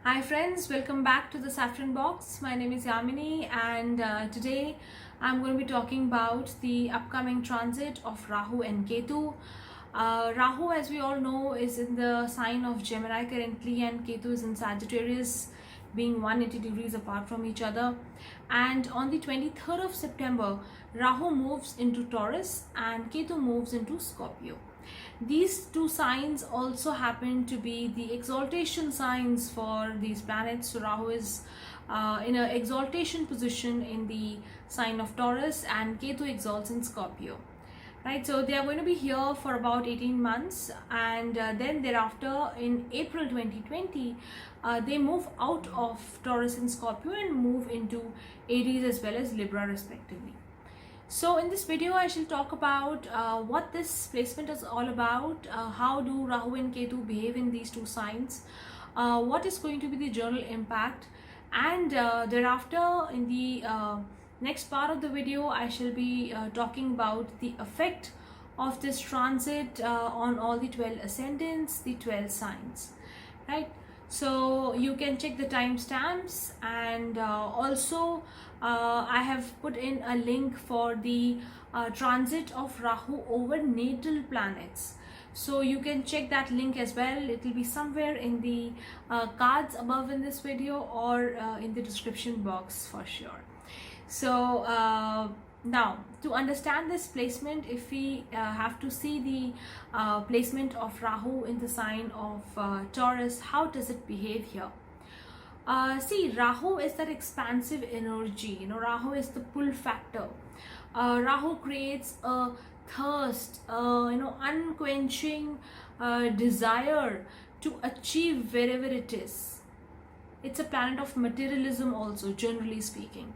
Hi friends, welcome back to the Saffron Box. My name is Yamini and today I'm going to be talking about the upcoming transit of Rahu and Ketu. Rahu, as we all know, is in the sign of Gemini currently, and Ketu is in Sagittarius, being 180 degrees apart from each other. And on the 23rd of September, Rahu moves into Taurus and Ketu moves into Scorpio. These two signs also happen to be the exaltation signs for these planets. So Rahu is in an exaltation position in the sign of Taurus and Ketu exalts in Scorpio. Right, so they are going to be here for about 18 months, and then thereafter in April 2020 they move out of Taurus and Scorpio and move into Aries as well as Libra respectively. So in this video I shall talk about what this placement is all about, how do Rahu and Ketu behave in these two signs, what is going to be the general impact, and thereafter in the next part of the video I shall be talking about the effect of this transit on all the 12 ascendants, the 12 signs, right? So you can check the timestamps, and also I have put in a link for the transit of Rahu over natal planets. So you can check that link as well. It will be somewhere in the cards above in this video or in the description box for sure. So now, to understand this placement, if we have to see the placement of Rahu in the sign of Taurus, how does it behave here? See, Rahu is that expansive energy. Rahu is the pull factor. Rahu creates a thirst, unquenching desire to achieve wherever it is. It's a planet of materialism also, generally speaking.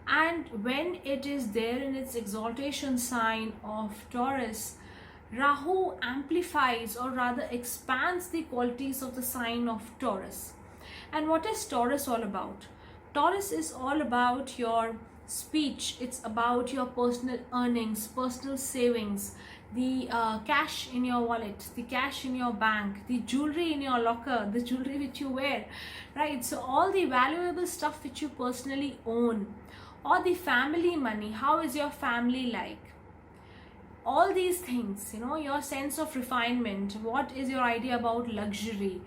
And when it is there in its exaltation sign of Taurus, Rahu amplifies or rather expands the qualities of the sign of Taurus. And what is Taurus all about? Taurus is all about your speech. It's about your personal earnings, personal savings, the cash in your wallet, the cash in your bank, the jewelry in your locker, the jewelry which you wear, right? So all the valuable stuff which you personally own, or the family money, how is your family like? All these things, your sense of refinement, what is your idea about luxury,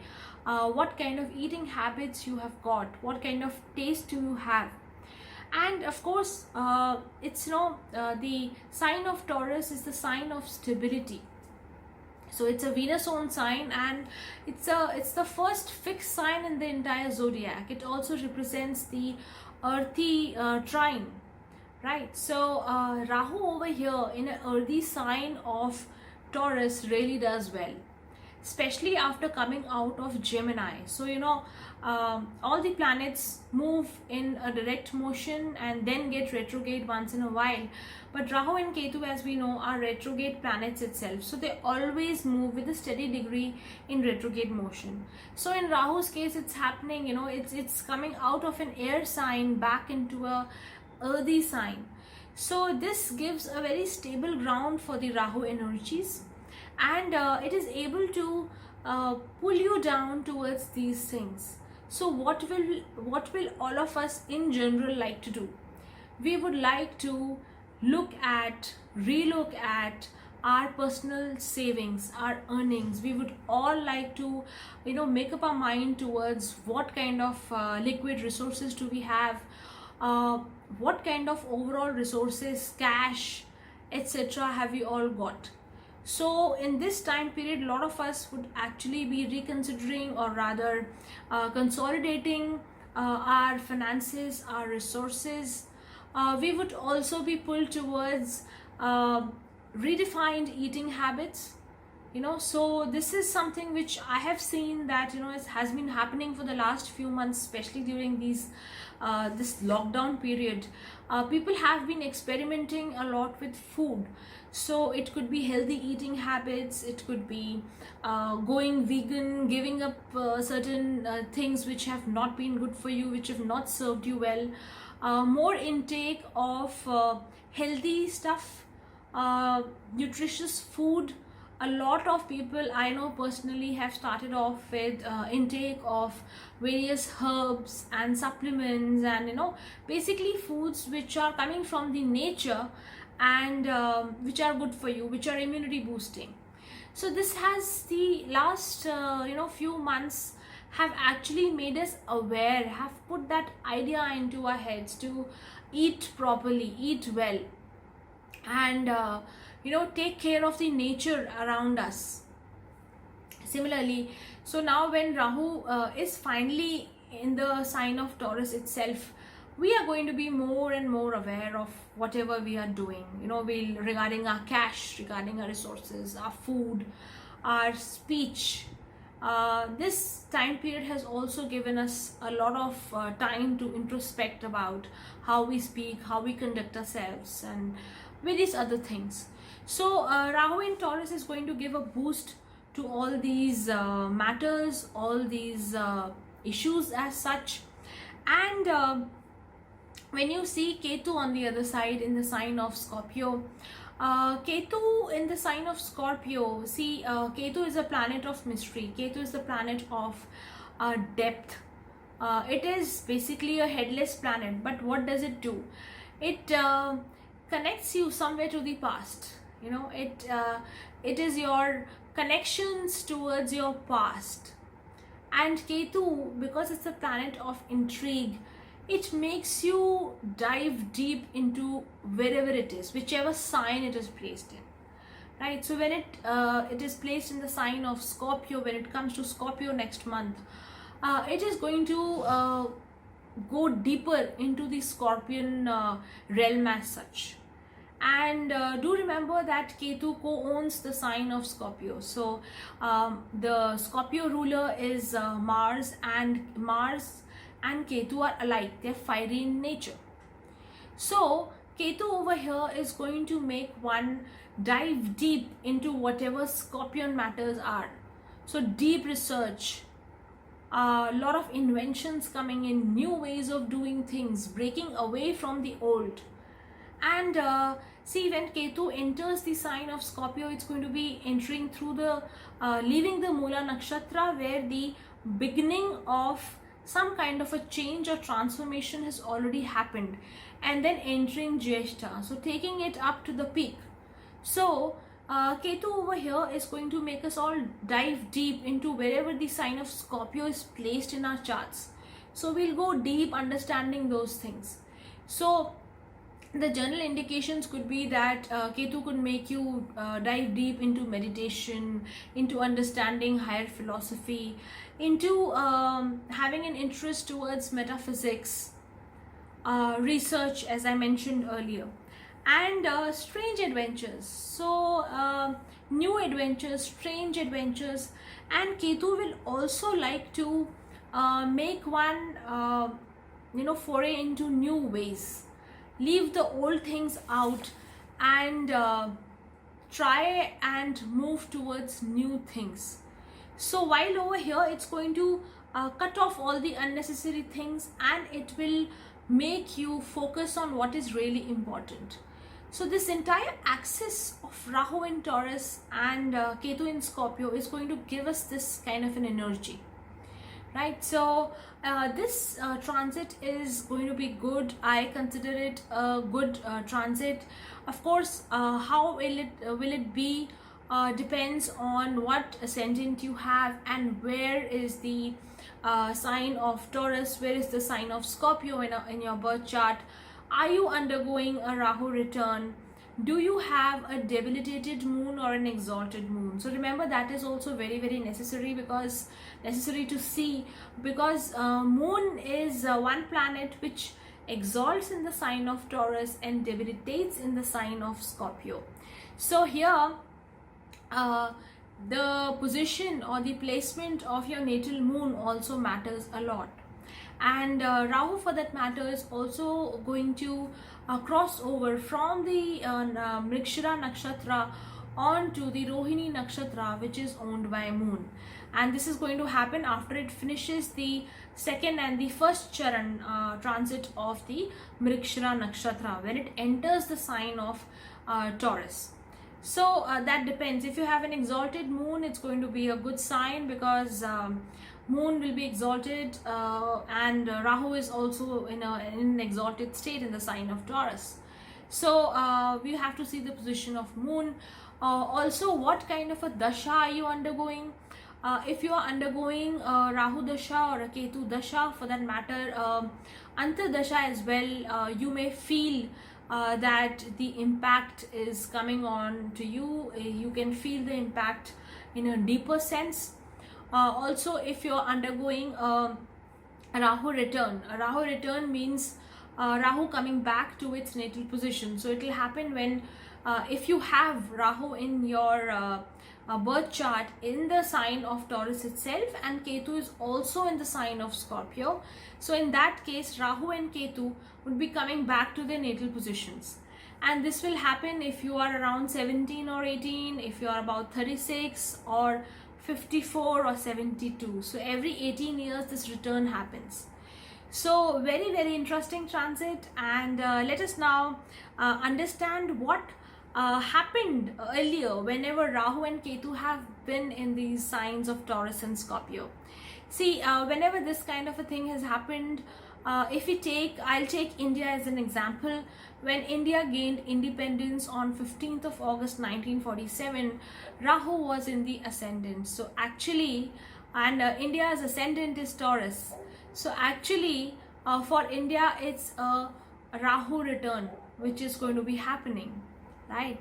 what kind of eating habits you have got, what kind of taste do you have. And of course, it's the sign of Taurus is the sign of stability. So it's a Venus own sign, and it's the first fixed sign in the entire zodiac. It also represents the earthy trine, right? So Rahu over here in an earthy sign of Taurus really does well, especially after coming out of Gemini. So all the planets move in a direct motion and then get retrograde once in a while, but Rahu and Ketu, as we know, are retrograde planets itself, so they always move with a steady degree in retrograde motion. So in Rahu's case, it's happening, it's coming out of an air sign back into a earthy sign. So this gives a very stable ground for the Rahu energies, and it is able to pull you down towards these things. So what will all of us in general like to do? We would like to relook at our personal savings, our earnings. We would all like to make up our mind towards what kind of liquid resources do we have, what kind of overall resources, cash, etc. have we all got. So in this time period, a lot of us would actually be reconsidering, or rather consolidating our finances, our resources. We would also be pulled towards redefined eating habits. So this is something which I have seen that has been happening for the last few months, especially during this lockdown period. People have been experimenting a lot with food. So it could be healthy eating habits, it could be going vegan, giving up certain things which have not been good for you, which have not served you well, more intake of healthy stuff, nutritious food, a lot of people I know personally have started off with intake of various herbs and supplements, and basically foods which are coming from the nature, and which are good for you, which are immunity boosting. So this has the last few months have actually made us aware, have put that idea into our heads to eat properly, eat well, and take care of the nature around us. Similarly, so now when Rahu is finally in the sign of Taurus itself, we are going to be more and more aware of whatever we are doing, regarding our cash, regarding our resources, our food, our speech. This time period has also given us a lot of time to introspect about how we speak, how we conduct ourselves, and various other things. So Rahu in Taurus is going to give a boost to all these matters, all these issues as such. And when you see Ketu on the other side in the sign of Scorpio, Ketu in the sign of Scorpio, see, Ketu is a planet of mystery. Ketu is the planet of depth. It is basically a headless planet, but what does it do? It connects you somewhere to the past. It is your connections towards your past. And Ketu, because it's a planet of intrigue, it makes you dive deep into wherever it is, whichever sign it is placed in, right? So when it is placed in the sign of Scorpio, when it comes to Scorpio next month, it is going to go deeper into the Scorpion realm as such. And do remember that Ketu co-owns the sign of Scorpio. So the Scorpio ruler is Mars, and Mars and Ketu are alike. They're fiery in nature. So Ketu over here is going to make one dive deep into whatever Scorpion matters are. So deep research, a lot of inventions coming in, new ways of doing things, breaking away from the old. And see, when Ketu enters the sign of Scorpio, it's going to be entering through the leaving the Mula Nakshatra, where the beginning of some kind of a change or transformation has already happened, and then entering Jyeshta, so taking it up to the peak. So Ketu over here is going to make us all dive deep into wherever the sign of Scorpio is placed in our charts. So we'll go deep understanding those things. So the general indications could be that Ketu could make you dive deep into meditation, into understanding higher philosophy, into having an interest towards metaphysics, research, as I mentioned earlier, and strange adventures. So new adventures, strange adventures. And Ketu will also like to make one foray into new ways, leave the old things out, and try and move towards new things. So while over here it's going to cut off all the unnecessary things, and it will make you focus on what is really important. So this entire axis of Rahu in Taurus and Ketu in Scorpio is going to give us this kind of an energy, right? So this transit is going to be good. I consider it a good transit. Of course, how will it be depends on what ascendant you have, and where is the sign of Taurus, where is the sign of Scorpio in your birth chart. Are you undergoing a Rahu return? Do you have a debilitated moon or an exalted moon? So remember, that is also very, very necessary to see, because moon is one planet which exalts in the sign of Taurus and debilitates in the sign of Scorpio. So here the position or the placement of your natal moon also matters a lot. And Rahu, for that matter, is also going to cross over from the Mrigashira Nakshatra onto the Rohini Nakshatra, which is owned by moon. And this is going to happen after it finishes the second and the first Charan transit of the Mrigashira Nakshatra, when it enters the sign of Taurus. So that depends. If you have an exalted moon, it's going to be a good sign, because moon will be exalted, and Rahu is also in an exalted state in the sign of Taurus. So we have to see the position of moon. Also, what kind of a dasha are you undergoing? If you are undergoing Rahu dasha or a Ketu dasha, for that matter, Antar dasha as well, you may feel that the impact is coming on to you. You can feel the impact in a deeper sense. Also, if you're undergoing a Rahu return means Rahu coming back to its natal position. So it will happen when, if you have Rahu in your birth chart in the sign of Taurus itself, and Ketu is also in the sign of Scorpio. So in that case, Rahu and Ketu would be coming back to their natal positions. And this will happen if you are around 17 or 18, if you are about 36 or 54 or 72. So every 18 years this return happens. So very, very interesting transit. And let us now understand what happened earlier whenever Rahu and Ketu have been in these signs of Taurus and Scorpio. See, whenever this kind of a thing has happened, if we take, I'll take India as an example. When India gained independence on 15th of August 1947, Rahu was in the ascendant. So actually, and India's ascendant is Taurus. So actually, for India, it's a Rahu return, which is going to be happening, right?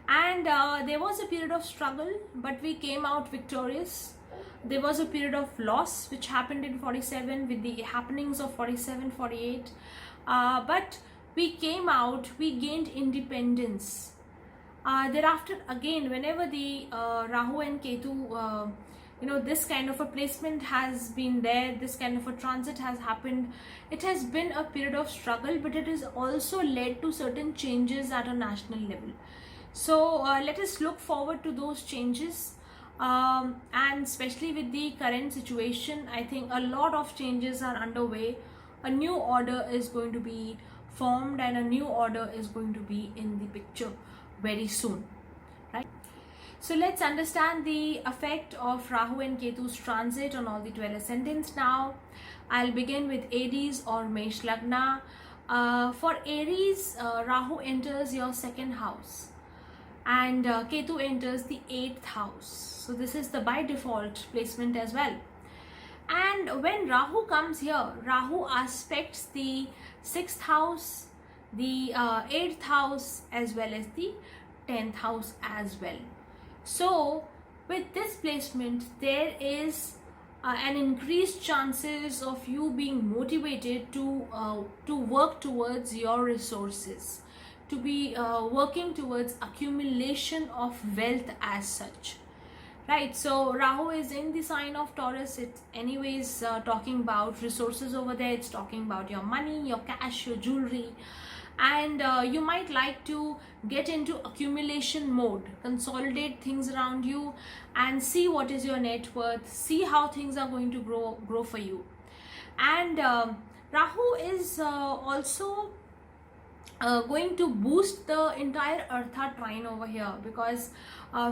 And there was a period of struggle, but we came out victorious. There was a period of loss which happened in 47 with the happenings of 47, 48. But we came out, we gained independence. Thereafter, again, whenever the Rahu and Ketu, this kind of a placement has been there, this kind of a transit has happened, it has been a period of struggle, but it has also led to certain changes at a national level. So let us look forward to those changes. And especially with the current situation, I think a lot of changes are underway. A new order is going to be formed, and a new order is going to be in the picture very soon, right? So let's understand the effect of Rahu and Ketu's transit on all the 12 ascendants now. I'll begin with Aries or Mesh Lagna. For Aries, Rahu enters your second house, and Ketu enters the 8th house. So this is the by default placement as well. And when Rahu comes here, Rahu aspects the 6th house, the 8th house, as well as the 10th house as well. So with this placement, there is an increased chances of you being motivated to work towards your resources, to be working towards accumulation of wealth as such, right? So Rahu is in the sign of Taurus. It's anyways talking about resources over there. It's talking about your money, your cash, your jewelry, and you might like to get into accumulation mode, consolidate things around you and see what is your net worth, see how things are going to grow for you. And Rahu is also going to boost the entire Eartha trine over here, because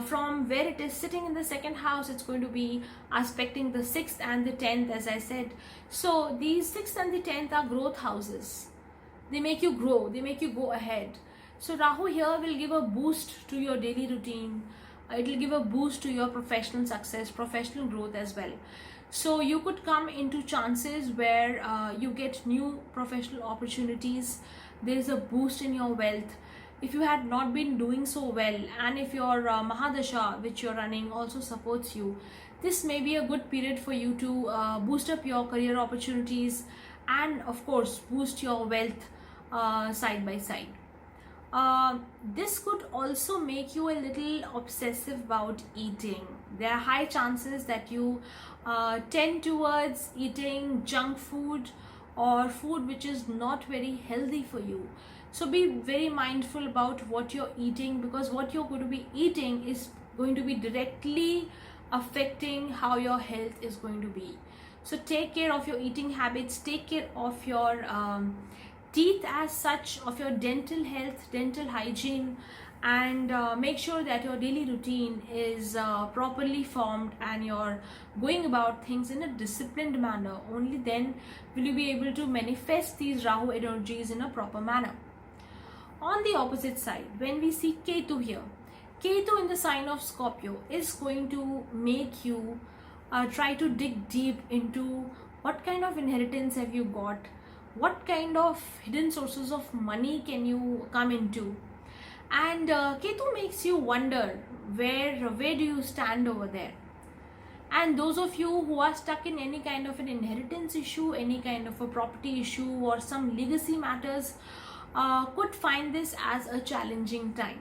from where it is sitting in the second house, it's going to be aspecting the 6th and the 10th, as I said. So these 6th and the 10th are growth houses. They make you grow, they make you go ahead. So Rahu here will give a boost to your daily routine. It will give a boost to your professional success, professional growth as well. So you could come into chances where you get new professional opportunities. There is a boost in your wealth. If you had not been doing so well, and if your Mahadasha which you're running also supports you, this may be a good period for you to boost up your career opportunities and of course boost your wealth side by side. This could also make you a little obsessive about eating. There are high chances that you tend towards eating junk food or food which is not very healthy for you. So be very mindful about what you're eating, because what you're going to be eating is going to be directly affecting how your health is going to be. So take care of your eating habits, take care of your teeth as such, of your dental health, dental hygiene, and make sure that your daily routine is properly formed and you're going about things in a disciplined manner. Only then will you be able to manifest these Rahu energies in a proper manner. On the opposite side, when we see Ketu here, Ketu in the sign of Scorpio is going to make you try to dig deep into what kind of inheritance have you got, what kind of hidden sources of money can you come into, and Ketu makes you wonder where do you stand over there. And those of you who are stuck in any kind of an inheritance issue, any kind of a property issue, or some legacy matters, could find this as a challenging time.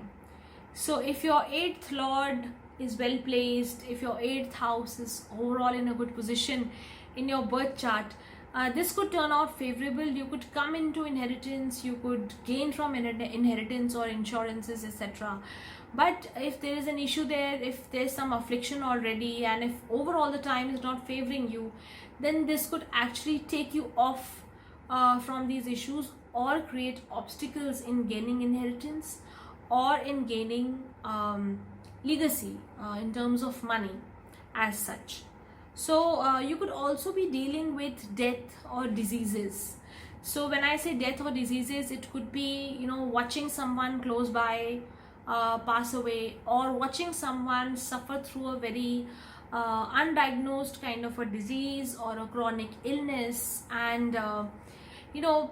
So if your 8th lord is well placed, if your 8th house is overall in a good position in your birth chart, this could turn out favorable. You could come into inheritance, you could gain from inheritance or insurances, etc. But if there is an issue there, if there's some affliction already, and if overall the time is not favoring you, then this could actually take you off from these issues, or create obstacles in gaining inheritance or in gaining legacy in terms of money as such. So you could also be dealing with death or diseases. So when I say death or diseases, it could be, you know, watching someone close by pass away, or watching someone suffer through a very undiagnosed kind of a disease or a chronic illness, and you know,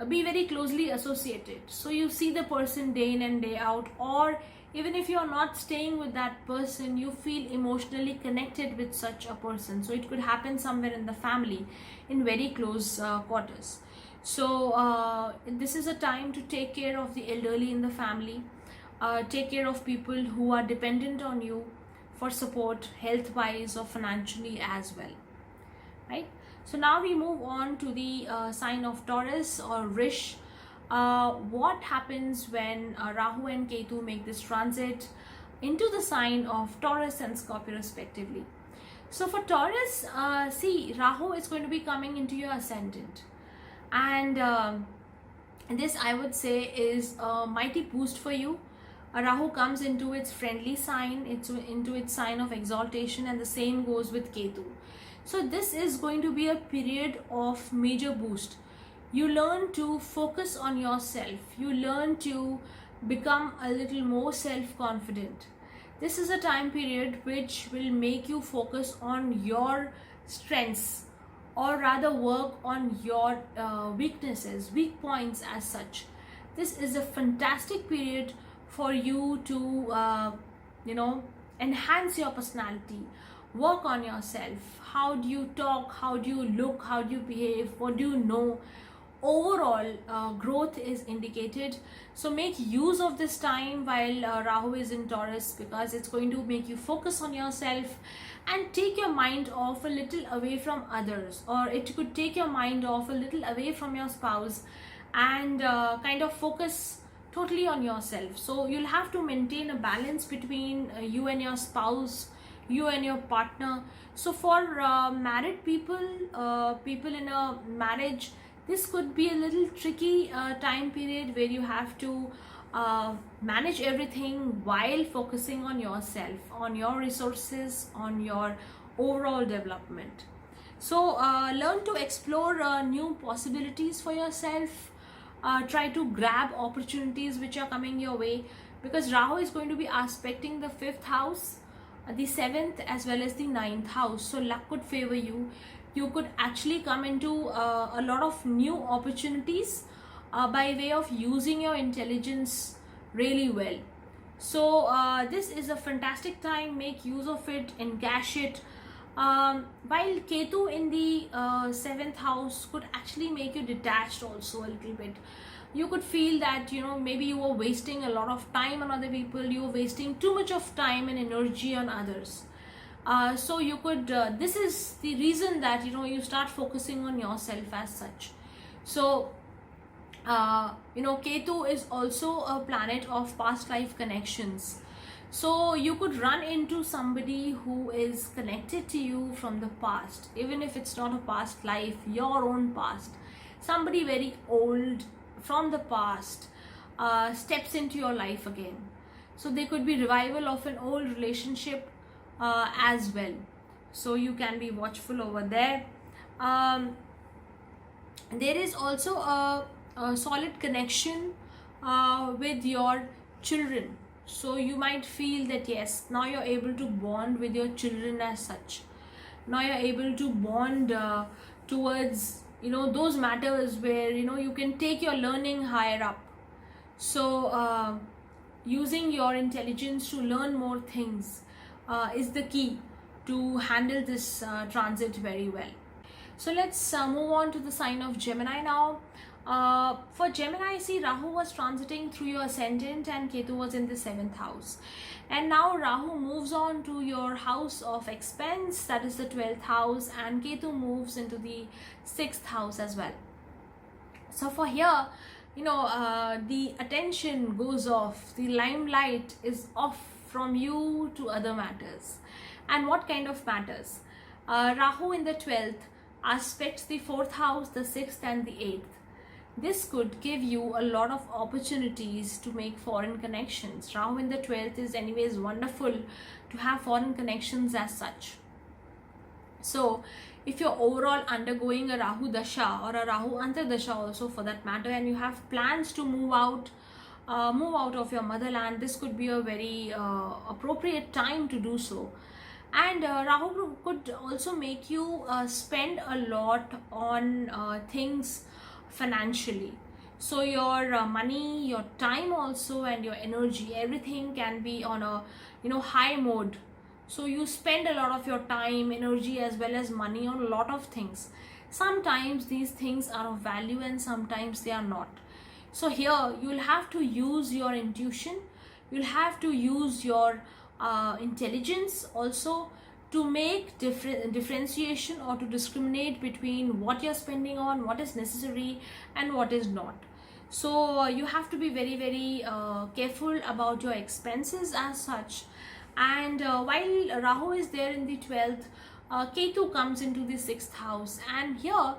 be very closely associated. So you see the person day in and day out, or even if you're not staying with that person, you feel emotionally connected with such a person. So it could happen somewhere in the family, in very close quarters. So this is a time to take care of the elderly in the family, take care of people who are dependent on you for support, health wise or financially as well, right? So now we move on to the sign of Taurus or Rish. What happens when Rahu and Ketu make this transit into the sign of Taurus and Scorpio respectively? So for Taurus, see, Rahu is going to be coming into your ascendant, and this I would say is a mighty boost for you. Rahu comes into its friendly sign, into its sign of exaltation, and the same goes with Ketu. So this is going to be a period of major boost. You learn to focus on yourself. You learn to become a little more self-confident. This is a time period which will make you focus on your strengths, or rather work on your weaknesses, weak points as such. This is a fantastic period for you to, you know, enhance your personality, work on yourself. How do you talk? How do you look? How do you behave? What do you know? Overall growth is indicated. So make use of this time while Rahu is in Taurus, because it's going to make you focus on yourself and take your mind off a little away from others, or it could take your mind off a little away from your spouse and kind of focus totally on yourself. So you'll have to maintain a balance between you and your spouse, you and your partner. So for married people, people in a marriage, this could be a little tricky time period where you have to manage everything while focusing on yourself, on your resources, on your overall development. So learn to explore new possibilities for yourself. Try to grab opportunities which are coming your way, because Rahu is going to be aspecting the 5th house, the 7th as well as the 9th house. So luck could favor you. You could actually come into a lot of new opportunities by way of using your intelligence really well. So this is a fantastic time. Make use of it, encash it. While Ketu in the 7th house could actually make you detached also a little bit. You could feel that, you know, maybe you were wasting a lot of time on other people, you were wasting too much of time and energy on others. So you could, this is the reason that, you know, you start focusing on yourself as such. So, you know, Ketu is also a planet of past life connections. So you could run into somebody who is connected to you from the past, even if it's not a past life, your own past. Somebody very old from the past steps into your life again. So there could be revival of an old relationship as well. So you can be watchful over there. um, there is also a solid connection with your children. So you might feel that yes, now you're able to bond with your children as such. Now you're able to bond towards, you know, those matters where, you know, you can take your learning higher up. So using your intelligence to learn more things is the key to handle this transit very well. So let's move on to the sign of Gemini now. For Gemini, see, Rahu was transiting through your ascendant and Ketu was in the 7th house. And now Rahu moves on to your house of expense, that is the 12th house, and Ketu moves into the 6th house as well. So for here, you know, the attention goes off, the limelight is off from you to other matters. And what kind of matters? Rahu in the 12th aspects the 4th house, the 6th and the 8th. This could give you a lot of opportunities to make foreign connections. Rahu in the 12th is anyways wonderful to have foreign connections as such. So if you're overall undergoing a Rahu Dasha or a Rahu Antardasha also for that matter, and you have plans to move out of your motherland, this could be a very appropriate time to do so. And Rahu could also make you spend a lot on things financially. So your money, your time also, and your energy, everything can be on a, you know, high mode. So you spend a lot of your time, energy, as well as money on a lot of things. Sometimes these things are of value and sometimes they are not. So here you'll have to use your intuition, you'll have to use your intelligence also to make differentiation or to discriminate between what you're spending on, what is necessary and what is not. So you have to be very, very careful about your expenses as such. And while Rahu is there in the 12th, Ketu comes into the 6th house, and here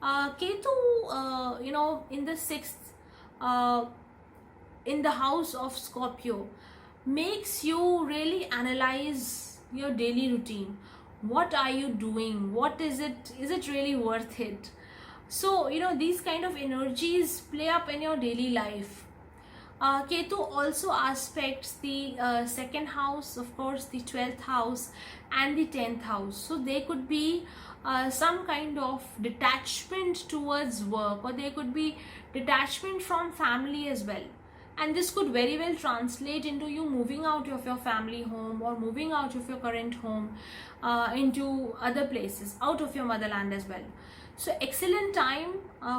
Ketu, you know, in the 6th, in the house of Scorpio, makes you really analyze your daily routine. What are you doing? What is it? Is it really worth it? So, you know, these kind of energies play up in your daily life. Ketu also aspects the 2nd house, of course, the 12th house and the 10th house. So there could be some kind of detachment towards work, or there could be detachment from family as well. And this could very well translate into you moving out of your family home or moving out of your current home into other places, out of your motherland as well. So excellent time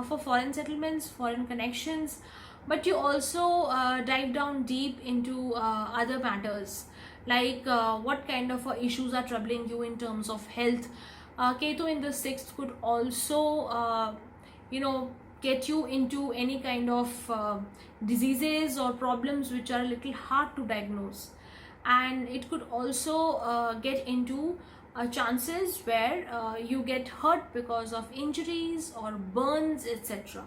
for foreign settlements, foreign connections, but you also dive down deep into other matters, like what kind of issues are troubling you in terms of health. Ketu in the 6th could also, you know, get you into any kind of diseases or problems which are a little hard to diagnose, and it could also get into chances where you get hurt because of injuries or burns, etc.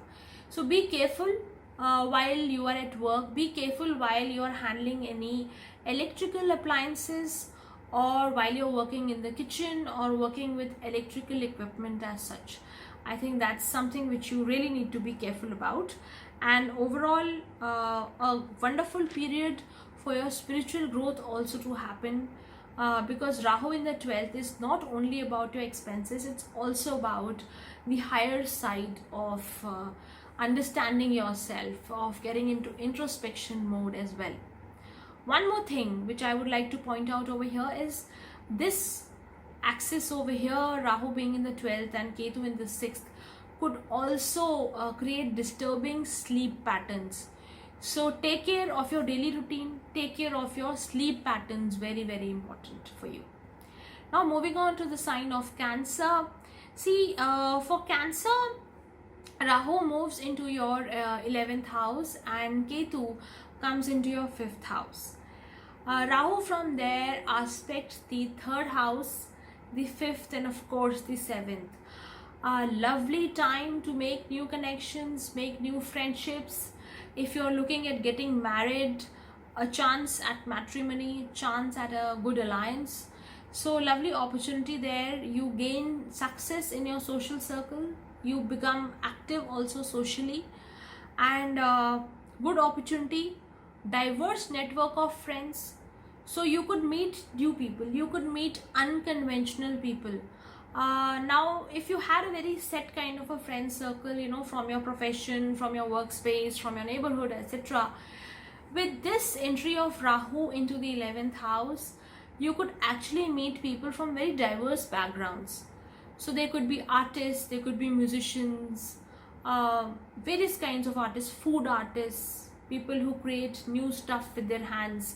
So be careful while you are at work, be careful while you are handling any electrical appliances, or while you're working in the kitchen or working with electrical equipment as such. I think that's something which you really need to be careful about. And overall, a wonderful period for your spiritual growth also to happen, because Rahu in the 12th is not only about your expenses, it's also about the higher side of understanding yourself, of getting into introspection mode as well. One more thing which I would like to point out over here is this axis over here, Rahu being in the 12th and Ketu in the 6th, could also create disturbing sleep patterns. So take care of your daily routine, take care of your sleep patterns, very, very important for you. Now moving on to the sign of Cancer. See, for Cancer, Rahu moves into your 11th house and Ketu comes into your 5th house. Rahu from there aspects the 3rd house, the 5th and of course the 7th. Lovely time to make new connections, make new friendships. If you're looking at getting married, a chance at matrimony, chance at a good alliance. So lovely opportunity there. You gain success in your social circle, you become active also socially, and good opportunity, diverse network of friends. So you could meet new people, you could meet unconventional people. Now if you had a very set kind of a friend circle, from your profession, from your workspace, from your neighborhood, etc., with this entry of Rahu into the 11th house, you could actually meet people from very diverse backgrounds. So they could be artists, they could be musicians, various kinds of artists, food artists, people who create new stuff with their hands.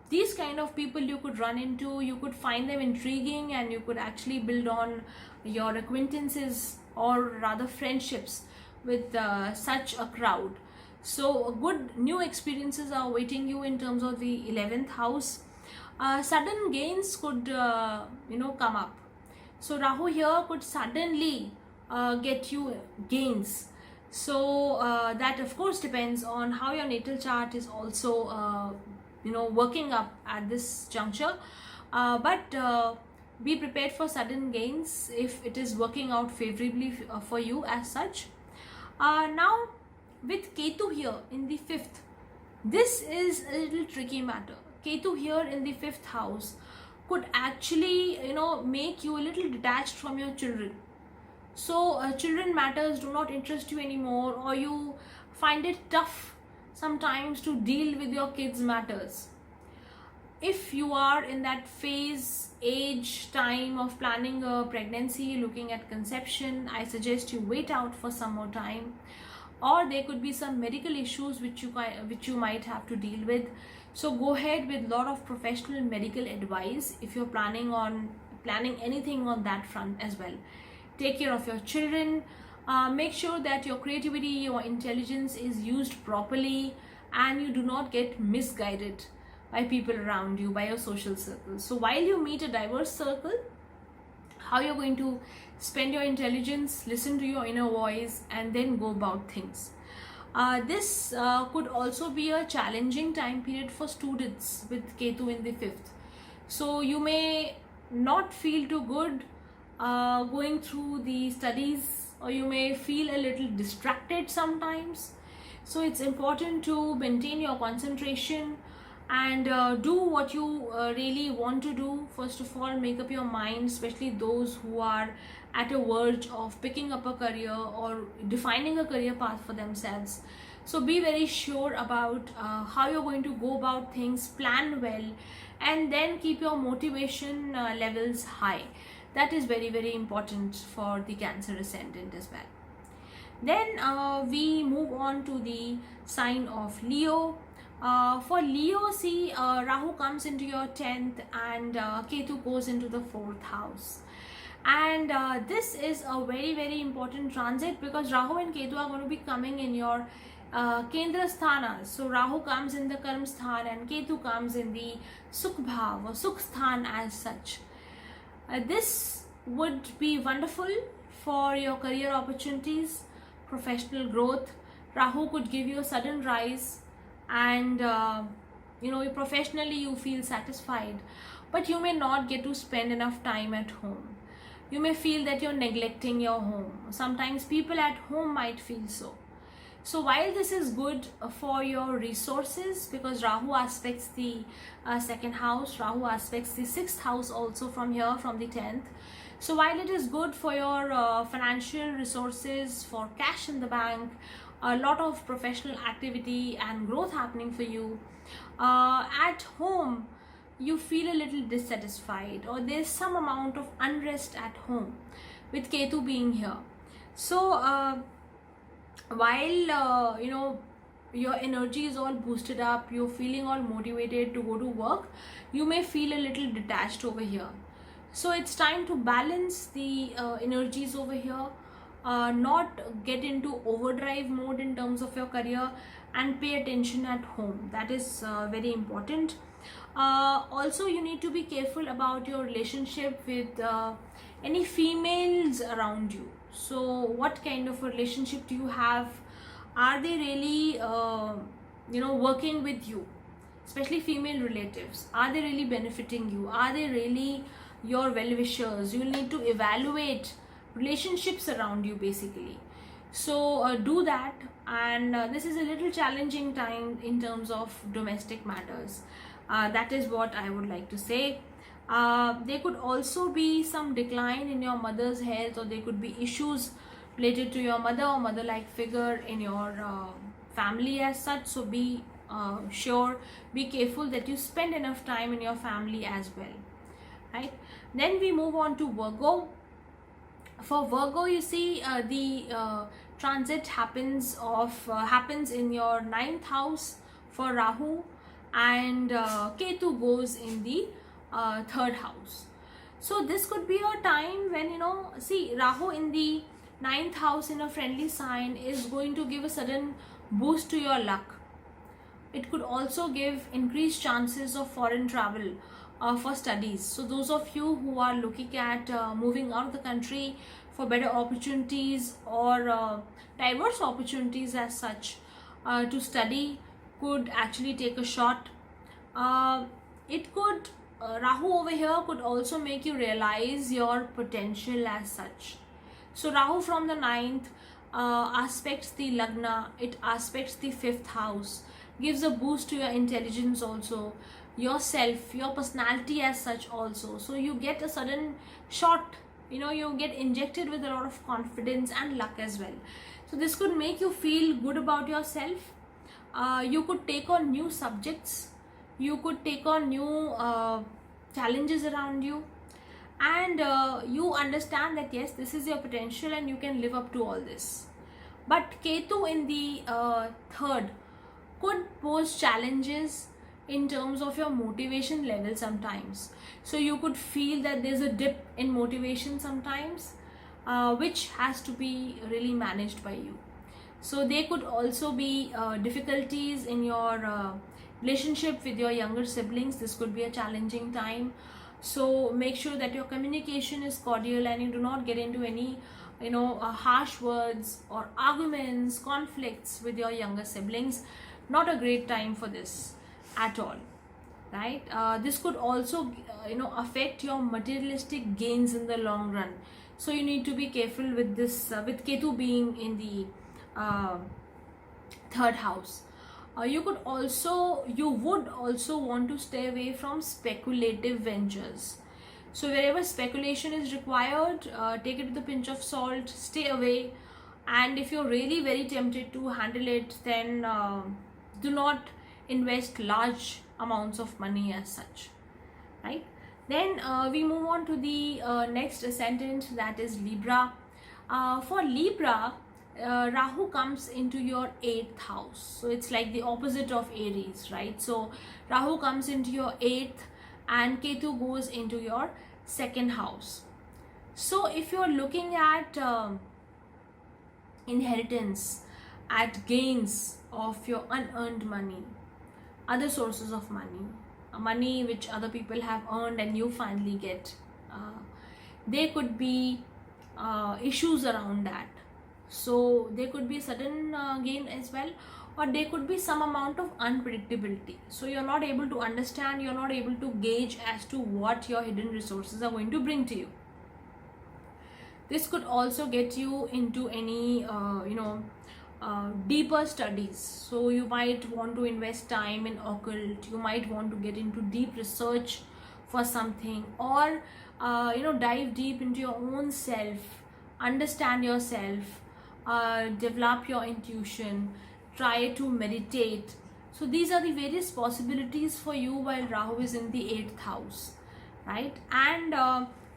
These kind of people you could run into, you could find them intriguing, and you could actually build on your acquaintances, or rather friendships, with such a crowd. So good new experiences are awaiting you in terms of the 11th house. Sudden gains could come up. So Rahu here could suddenly get you gains. So that of course depends on how your natal chart is also working up at this juncture, but be prepared for sudden gains if it is working out favorably for you as such. Now with Ketu here in the 5th, this is a little tricky matter. Ketu here in the 5th house could actually make you a little detached from your children. So children matters do not interest you anymore, or you find it tough sometimes to deal with your kids matters. If you are in that phase, age, time of planning a pregnancy, looking at conception, I suggest you wait out for some more time. Or there could be some medical issues which you might have to deal with. So go ahead with a lot of professional medical advice if you're planning anything on that front as well. Take care of your children. Make sure that your creativity, your intelligence is used properly, and you do not get misguided by people around you, by your social circle. So while you meet a diverse circle, how you're going to spend your intelligence, listen to your inner voice, and then go about things. This could also be a challenging time period for students with Ketu in the 5th. So you may not feel too good going through the studies, or you may feel a little distracted sometimes. So it's important to maintain your concentration and do what you really want to do. First of all, make up your mind, especially those who are at a verge of picking up a career or defining a career path for themselves. So be very sure about how you're going to go about things, plan well, and then keep your motivation levels high. That is very, very important for the Cancer ascendant as well. Then we move on to the sign of Leo. For Leo, see, Rahu comes into your 10th, and Ketu goes into the 4th house. And this is a very, very important transit, because Rahu and Ketu are going to be coming in your Kendra Sthanas. So Rahu comes in the Karm Sthan, and Ketu comes in the Sukh Bhav or Sukh Sthan as such. This would be wonderful for your career opportunities, professional growth. Rahu could give you a sudden rise, and professionally you feel satisfied, but you may not get to spend enough time at home. You may feel that you're neglecting your home. Sometimes people at home might feel so. So while this is good for your resources, because Rahu aspects the 2nd house, Rahu aspects the 6th house also from here, from the 10th. So while it is good for your financial resources, for cash in the bank, a lot of professional activity and growth happening for you, at home you feel a little dissatisfied, or there's some amount of unrest at home with Ketu being here. So while your energy is all boosted up, you're feeling all motivated to go to work, you may feel a little detached over here. So it's time to balance the energies over here, not get into overdrive mode in terms of your career, and pay attention at home. That is very important. Also, you need to be careful about your relationship with any females around you. So what kind of a relationship do you have? Are they really working with you, especially female relatives. Are they really benefiting you? Are they really your well-wishers? You'll need to evaluate relationships around you basically. So do that. And this is a little challenging time in terms of domestic matters. That is what I would like to say. There could also be some decline in your mother's health, or there could be issues related to your mother or mother-like figure in your family as such. So be be careful that you spend enough time in your family as well, right? Then we move on to Virgo. For Virgo, you see the transit happens in your 9th house for Rahu, and Ketu goes in the 3rd house. So this could be a time when see, Rahu in the 9th house in a friendly sign is going to give a sudden boost to your luck. It could also give increased chances of foreign travel for studies. So those of you who are looking at moving out of the country for better opportunities or diverse opportunities as such to study could actually take a shot. It could Rahu over here could also make you realize your potential as such. So Rahu from the 9th aspects the Lagna, it aspects the 5th house, gives a boost to your intelligence also, yourself, your personality as such also. So you get a sudden shot, you get injected with a lot of confidence and luck as well. So this could make you feel good about yourself. You could take on new subjects, you could take on new challenges around you, and you understand that yes, this is your potential and you can live up to all this. But Ketu in the 3rd could pose challenges in terms of your motivation level sometimes. So you could feel that there's a dip in motivation sometimes, which has to be really managed by you. So there could also be difficulties in your relationship with your younger siblings. This could be a challenging time. So make sure that your communication is cordial and you do not get into any harsh words or arguments, conflicts with your younger siblings. Not a great time for this at all, right? This could also affect your materialistic gains in the long run. So you need to be careful with this, with Ketu being in the 3rd house. You would also want to stay away from speculative ventures. So wherever speculation is required, take it with a pinch of salt, stay away. And if you're really very tempted to handle it, then do not invest large amounts of money as such, right? Then we move on to the next ascendant, that is Libra. For Libra, Rahu comes into your 8th house. So it's like the opposite of Aries, right? So Rahu comes into your 8th and Ketu goes into your 2nd house. So if you're looking at inheritance, at gains of your unearned money, other sources of money which other people have earned and you finally get, there could be issues around that. So there could be sudden gain as well, or there could be some amount of unpredictability. So you're not able to understand, you're not able to gauge as to what your hidden resources are going to bring to you. This could also get you into any deeper studies. So you might want to invest time in occult, you might want to get into deep research for something, or dive deep into your own self, understand yourself, develop your intuition, try to meditate. So these are the various possibilities for you while Rahu is in the 8th house, right? And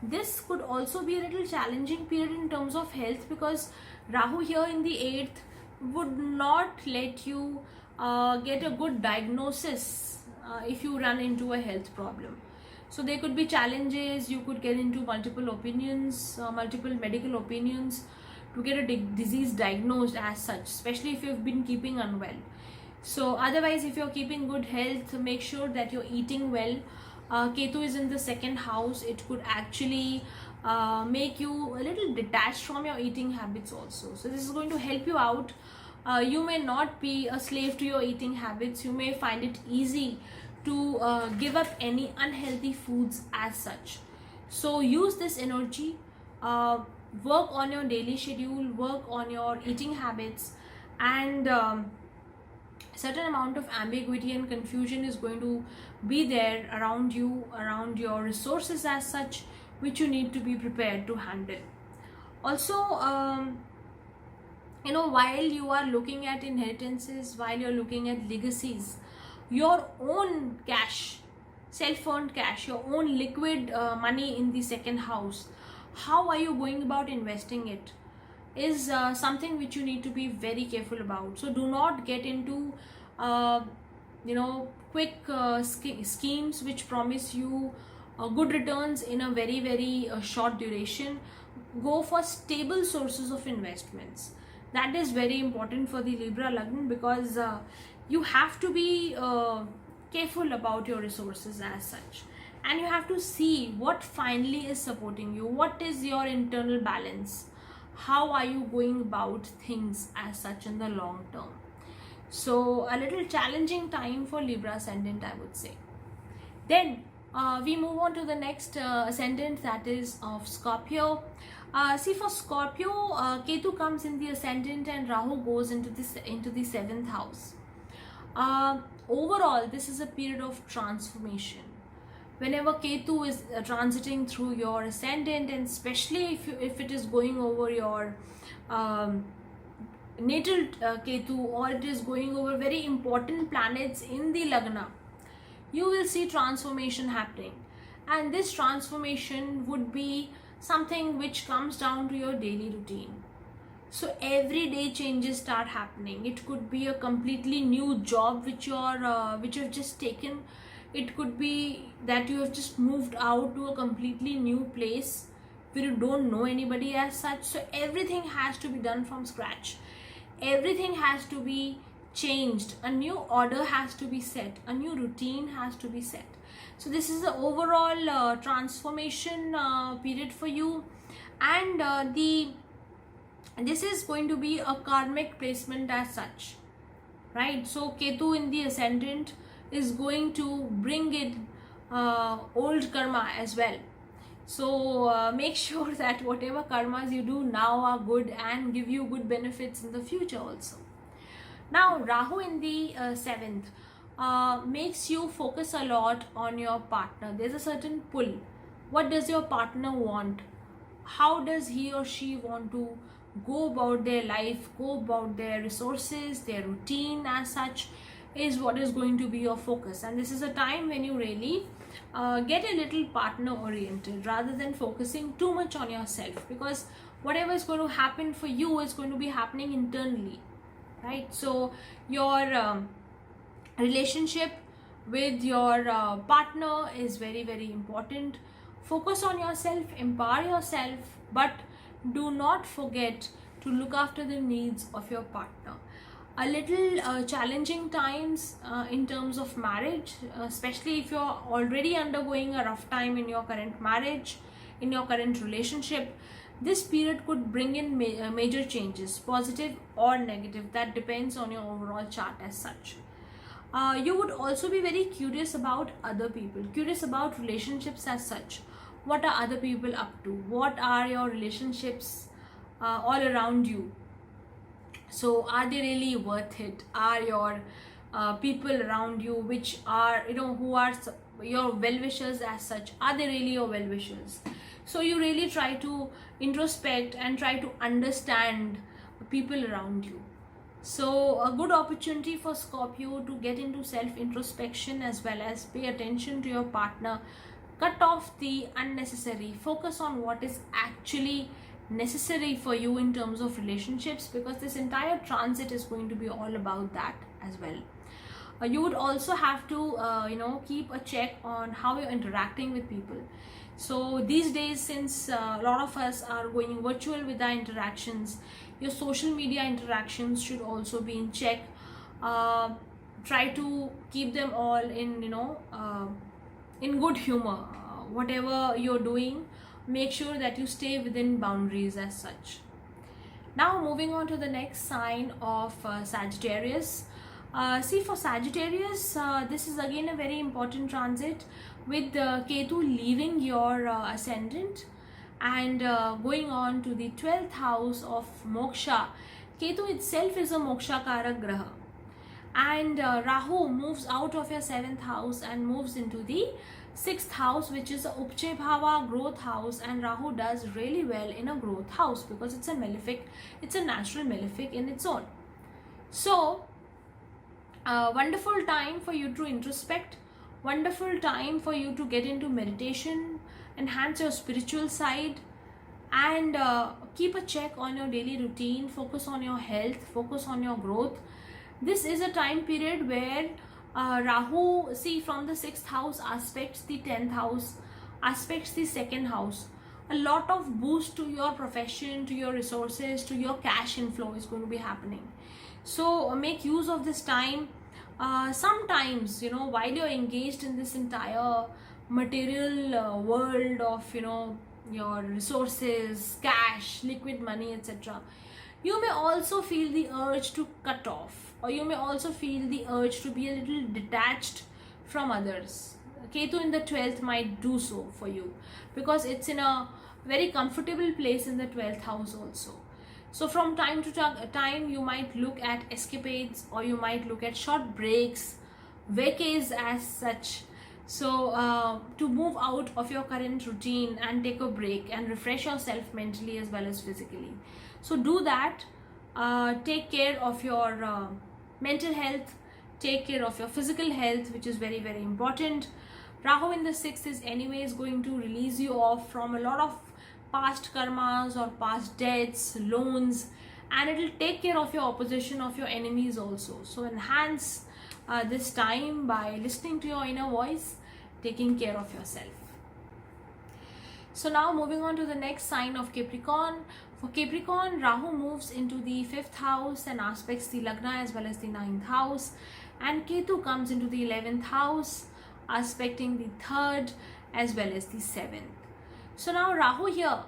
this could also be a little challenging period in terms of health, because Rahu here in the 8th would not let you get a good diagnosis if you run into a health problem. So there could be challenges, you could get into multiple opinions, multiple medical opinions to get a disease diagnosed as such, especially if you've been keeping unwell. So otherwise, if you're keeping good health, make sure that you're eating well. Ketu is in the 2nd house. It could actually make you a little detached from your eating habits also. So this is going to help you out You may not be a slave to your eating habits. You may find it easy to give up any unhealthy foods as such. So use this energy, uh, work on your daily schedule, work on your eating habits, and certain amount of ambiguity and confusion is going to be there around you, around your resources as such, which you need to be prepared to handle. Also, while you are looking at inheritances, while you're looking at legacies, your own cash, self-earned cash, your own liquid money in the second house, how are you going about investing it, is something which you need to be very careful about. So do not get into quick schemes which promise you good returns in a very very short duration. Go for stable sources of investments. That is very important for the Libra Lagna, because you have to be careful about your resources as such, and you have to see what finally is supporting you, what is your internal balance, how are you going about things as such in the long term. So a little challenging time for Libra ascendant, I would say. Then we move on to the next ascendant, that is of Scorpio. See, for Scorpio, Ketu comes in the ascendant and Rahu goes into the seventh house. Overall, this is a period of transformation. Whenever Ketu is transiting through your ascendant, and especially if it is going over your natal Ketu, or it is going over very important planets in the Lagna, you will see transformation happening. And this transformation would be something which comes down to your daily routine. So everyday changes start happening. It could be a completely new job which you've just taken. It could be that you have just moved out to a completely new place where you don't know anybody as such. So everything has to be done from scratch. Everything has to be changed. A new order has to be set. A new routine has to be set. So this is the overall transformation period for you, and this is going to be a karmic placement as such, right? So Ketu in the ascendant is going to bring in old karma as well. So make sure that whatever karmas you do now are good and give you good benefits in the future also. Now Rahu in the seventh makes you focus a lot on your partner. There's a certain pull. What does your partner want? How does he or she want to go about their life, go about their resources, their routine as such, is what is going to be your focus. And this is a time when you really get a little partner oriented rather than focusing too much on yourself, because whatever is going to happen for you is going to be happening internally, right? So your relationship with your partner is very very important. Focus on yourself, empower yourself, but do not forget to look after the needs of your partner. A little challenging times in terms of marriage, especially if you're already undergoing a rough time in your current marriage, in your current relationship. This period could bring in major changes, positive or negative. That depends on your overall chart as such. You would also be very curious about other people, curious about relationships as such. What are other people up to? What are your relationships all around you? So are they really worth it? Are your people around you, which are, who are your well-wishers as such, are they really your well-wishers? So you really try to introspect and try to understand people around you. So a good opportunity for Scorpio to get into self-introspection as well as pay attention to your partner. Cut off the unnecessary. Focus on what is actually necessary for you in terms of relationships, because this entire transit is going to be all about that as well. You would also have to keep a check on how you're interacting with people. So these days, since a lot of us are going virtual with our interactions, your social media interactions should also be in check. Try to keep them all in good humor. Whatever you're doing, make sure that you stay within boundaries as such. Now moving on to the next sign of Sagittarius. See, for Sagittarius, this is again a very important transit with Ketu leaving your ascendant and going on to the 12th house of Moksha. Ketu itself is a Moksha Karak Graha, and Rahu moves out of your 7th house and moves into the 6th house, which is a Upche Bhava, growth house, and Rahu does really well in a growth house because it's a malefic, it's a natural malefic in its own. So wonderful time for you to introspect, wonderful time for you to get into meditation, enhance your spiritual side, and keep a check on your daily routine, focus on your health, focus on your growth. This is a time period where Rahu, see, from the 6th house aspects the 10th house, aspects the 2nd house. A lot of boost to your profession, to your resources, to your cash inflow is going to be happening. So make use of this time. Sometimes, while you're engaged in this entire material world of, your resources, cash, liquid money, etc., you may also feel the urge to cut off, or you may also feel the urge to be a little detached from others. Ketu in the 12th might do so for you because it's in a very comfortable place in the 12th house also. So from time to time, you might look at escapades, or you might look at short breaks, vacays as such. So to move out of your current routine and take a break and refresh yourself mentally as well as physically. So do that. Take care of your mental health, take care of your physical health, which is very, very important. Rahu in the 6th is anyways going to release you off from a lot of past karmas or past debts, loans, and it will take care of your opposition, of your enemies also. So enhance this time by listening to your inner voice, taking care of yourself. So now moving on to the next sign of Capricorn. For Capricorn, Rahu moves into the 5th house and aspects the Lagna as well as the 9th house, and Ketu comes into the 11th house, aspecting the 3rd as well as the 7th. So now Rahu here,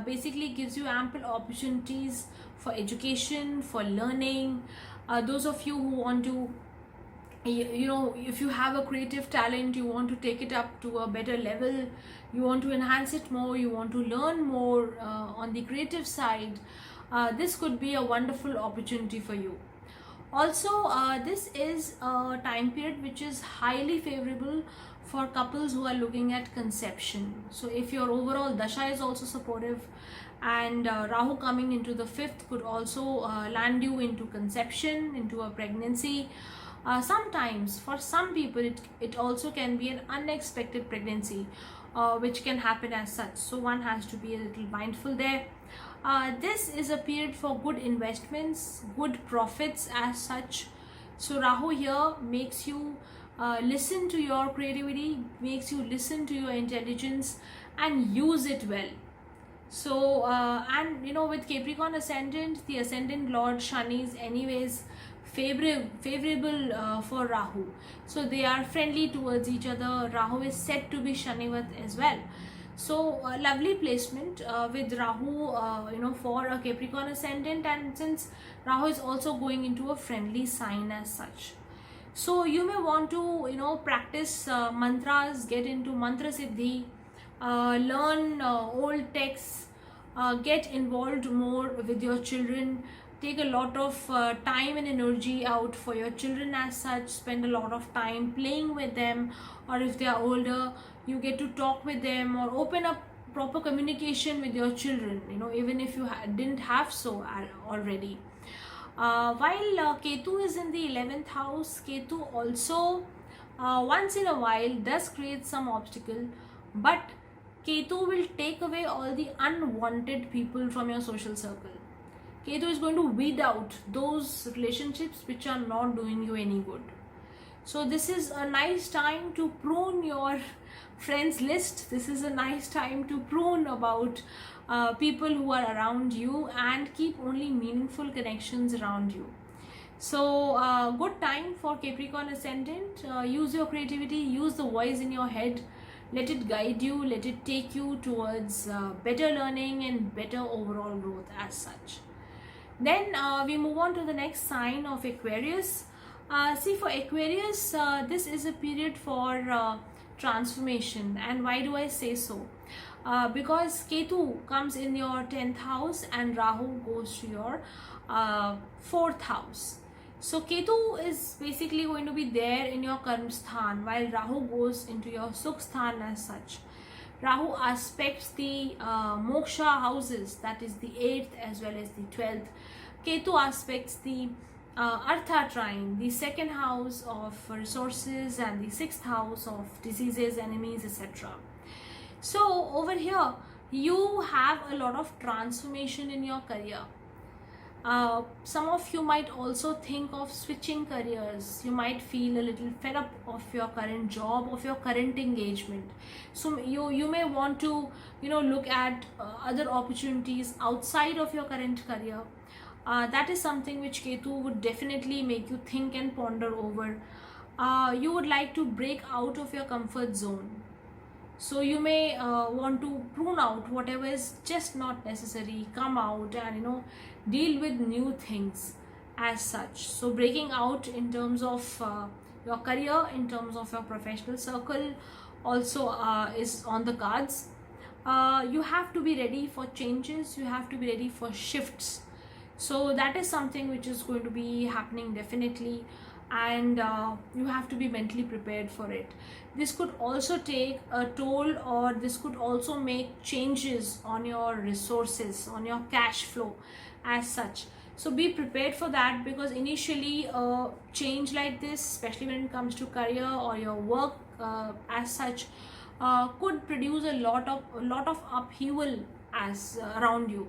basically gives you ample opportunities for education, for learning. Those of you who want to, if you have a creative talent, you want to take it up to a better level, you want to enhance it more, you want to learn more on the creative side, this could be a wonderful opportunity for you. Also, this is a time period which is highly favorable for couples who are looking at conception. So if your overall dasha is also supportive, and Rahu coming into the 5th could also land you into conception, into a pregnancy. Sometimes for some people it also can be an unexpected pregnancy, which can happen as such. So one has to be a little mindful there. This is a period for good investments, good profits as such. So Rahu here makes you listen to your creativity, makes you listen to your intelligence and use it well. So and with Capricorn ascendant, the ascendant Lord Shani is anyways favorable for Rahu. So they are friendly towards each other. Rahu is said to be Shanivat as well. So lovely placement with Rahu, for a Capricorn ascendant, and since Rahu is also going into a friendly sign as such. So you may want to, practice mantras, get into mantra siddhi, learn old texts, get involved more with your children, take a lot of time and energy out for your children as such, spend a lot of time playing with them, or if they are older, you get to talk with them or open up proper communication with your children, even if you didn't have so already. While Ketu is in the 11th house, Ketu also once in a while does create some obstacle, but Ketu will take away all the unwanted people from your social circle. Ketu is going to weed out those relationships which are not doing you any good. So this is a nice time to prune your friends list. This is a nice time to prune about people who are around you and keep only meaningful connections around you. So good time for Capricorn ascendant. Use your creativity, use the voice in your head. Let it guide you, let it take you towards better learning and better overall growth as such. Then we move on to the next sign of Aquarius. See, for Aquarius, this is a period for transformation. And why do I say so? Because Ketu comes in your 10th house and Rahu goes to your 4th house. So Ketu is basically going to be there in your Karma Sthan, while Rahu goes into your Sukh Sthan as such. Rahu aspects the moksha houses, that is the 8th as well as the 12th. Ketu aspects the Artha trine, the 2nd house of resources and the 6th house of diseases, enemies, etc. So over here, you have a lot of transformation in your career. Some of you might also think of switching careers. You might feel a little fed up of your current job, of your current engagement. So you may want to look at other opportunities outside of your current career. That is something which Ketu would definitely make you think and ponder over. You would like to break out of your comfort zone. So you may want to prune out whatever is just not necessary, come out and deal with new things as such. So breaking out in terms of your career, in terms of your professional circle also is on the cards. You have to be ready for changes, you have to be ready for shifts. So that is something which is going to be happening definitely, and you have to be mentally prepared for it. This could also take a toll, or this could also make changes on your resources, on your cash flow as such. So be prepared for that, because initially a change like this, especially when it comes to career or your work as such, could produce a lot of upheaval as around you.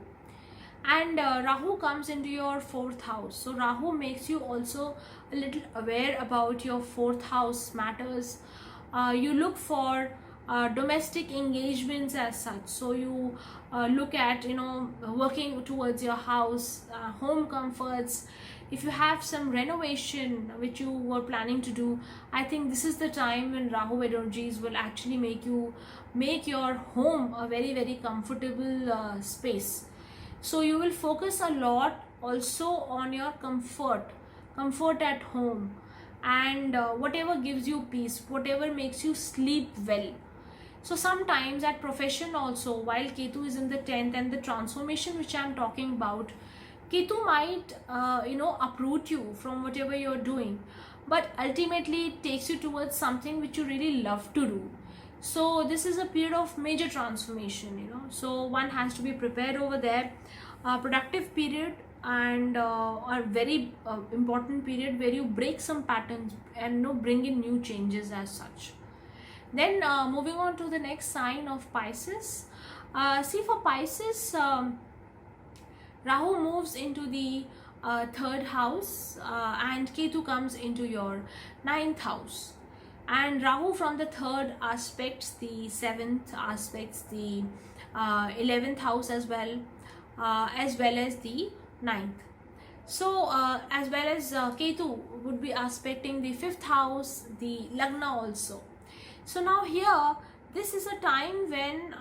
And Rahu comes into your 4th house. So Rahu makes you also a little aware about your 4th house matters. You look for domestic engagements as such. So you look at working towards your house, home comforts. If you have some renovation which you were planning to do, I think this is the time when Rahu energies will actually make your home a very, very comfortable space. So you will focus a lot also on your comfort at home, and whatever gives you peace, whatever makes you sleep well. So sometimes at profession also, while Ketu is in the 10th, and the transformation which I am talking about, Ketu might uproot you from whatever you're doing, but ultimately it takes you towards something which you really love to do. So this is a period of major transformation, so one has to be prepared over there. Productive period, and a very important period where you break some patterns and bring in new changes as such. Then moving on to the next sign of Pisces. See, for Pisces, Rahu moves into the 3rd house, and Ketu comes into your 9th house. And Rahu from the 3rd aspects the 7th, aspects the 11th house as well as the 9th. So as well as Ketu would be aspecting the 5th house, the Lagna also. So now here, this is a time when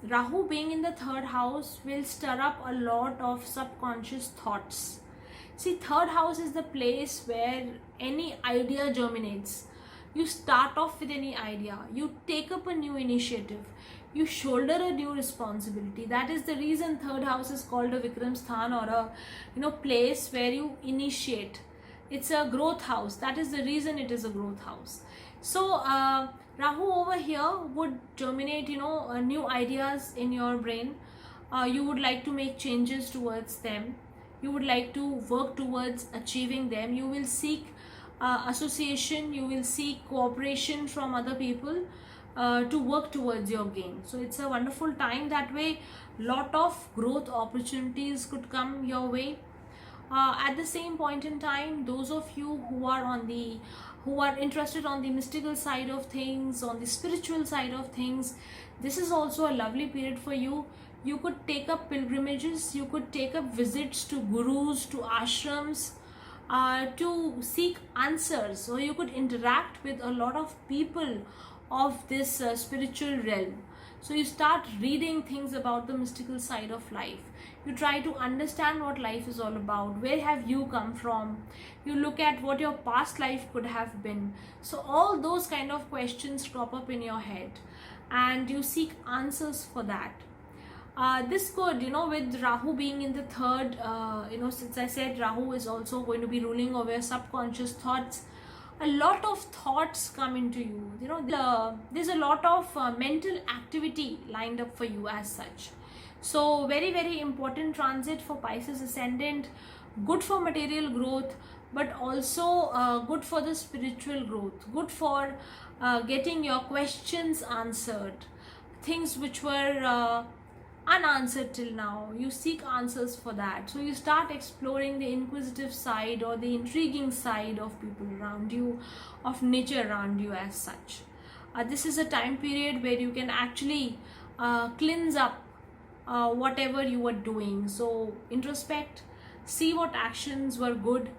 Rahu being in the 3rd house will stir up a lot of subconscious thoughts. See, 3rd house is the place where any idea germinates. You start off with any idea, you take up a new initiative, you shoulder a new responsibility. That is the reason 3rd house is called a Vikram Sthan, or a place where you initiate. It's a growth house. That is the reason it is a growth house. So Rahu over here would germinate new ideas in your brain. You would like to make changes towards them. You would like to work towards achieving them. You will seek association, you will seek cooperation from other people to work towards your gain. So it's a wonderful time that way. Lot of growth opportunities could come your way. At the same point in time, those of you who are interested on the mystical side of things, on the spiritual side of things, this is also a lovely period for you. You could take up pilgrimages, you could take up visits to gurus, to ashrams, to seek answers, or you could interact with a lot of people of this spiritual realm. So you start reading things about the mystical side of life. You try to understand what life is all about. Where have you come from? You look at what your past life could have been. So all those kind of questions crop up in your head, and you seek answers for that. This could, with Rahu being in the third, since I said Rahu is also going to be ruling over your subconscious thoughts, a lot of thoughts come into you. There's a lot of mental activity lined up for you as such. So very, very important transit for Pisces ascendant, good for material growth, but also good for the spiritual growth, good for getting your questions answered, things which were unanswered till now. You seek answers for that. So you start exploring the inquisitive side or the intriguing side of people around you, of nature around you as such. This is a time period where you can actually cleanse up whatever you were doing. So introspect, see what actions were good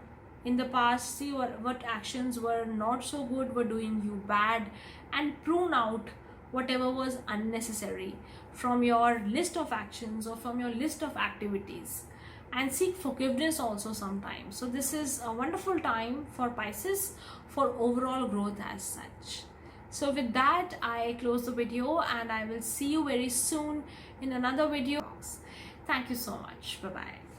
in the past, see what actions were not so good, were doing you bad, and prune out whatever was unnecessary from your list of actions or from your list of activities, and seek forgiveness also sometimes. So this is a wonderful time for Pisces for overall growth as such. So with that, I close the video, and I will see you very soon in another video. Thank you so much. Bye bye.